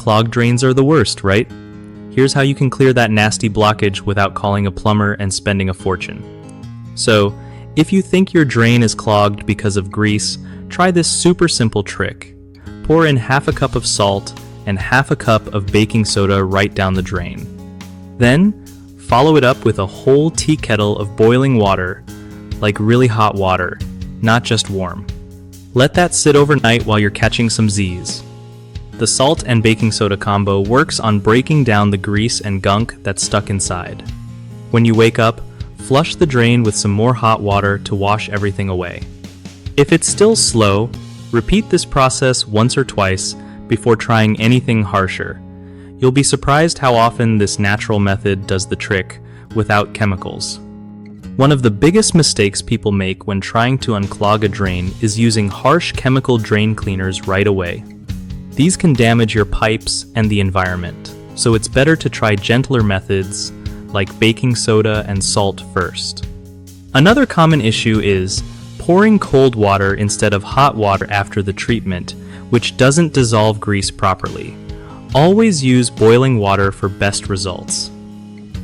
Clogged drains are the worst, right? Here's how you can clear that nasty blockage without calling a plumber and spending a fortune. So, if you think your drain is clogged because of grease, try this super simple trick. Pour in half a cup of salt and half a cup of baking soda right down the drain. Then, follow it up with a whole tea kettle of boiling water, like really hot water, not just warm. Let that sit overnight while you're catching some Z's. The salt and baking soda combo works on breaking down the grease and gunk that's stuck inside. When you wake up, flush the drain with some more hot water to wash everything away. If it's still slow, repeat this process once or twice before trying anything harsher. You'll be surprised how often this natural method does the trick without chemicals. One of the biggest mistakes people make when trying to unclog a drain is using harsh chemical drain cleaners right away. These can damage your pipes and the environment, so it's better to try gentler methods like baking soda and salt first. Another common issue is pouring cold water instead of hot water after the treatment, which doesn't dissolve grease properly. Always use boiling water for best results.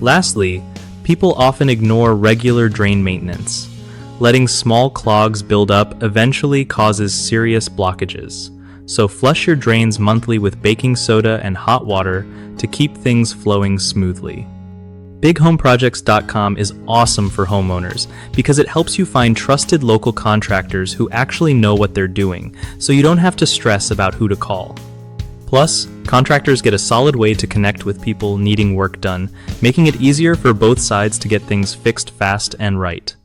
Lastly, people often ignore regular drain maintenance. Letting small clogs build up eventually causes serious blockages. So flush your drains monthly with baking soda and hot water to keep things flowing smoothly. BigHomeProjects.com is awesome for homeowners because it helps you find trusted local contractors who actually know what they're doing, so you don't have to stress about who to call. Plus, contractors get a solid way to connect with people needing work done, making it easier for both sides to get things fixed fast and right.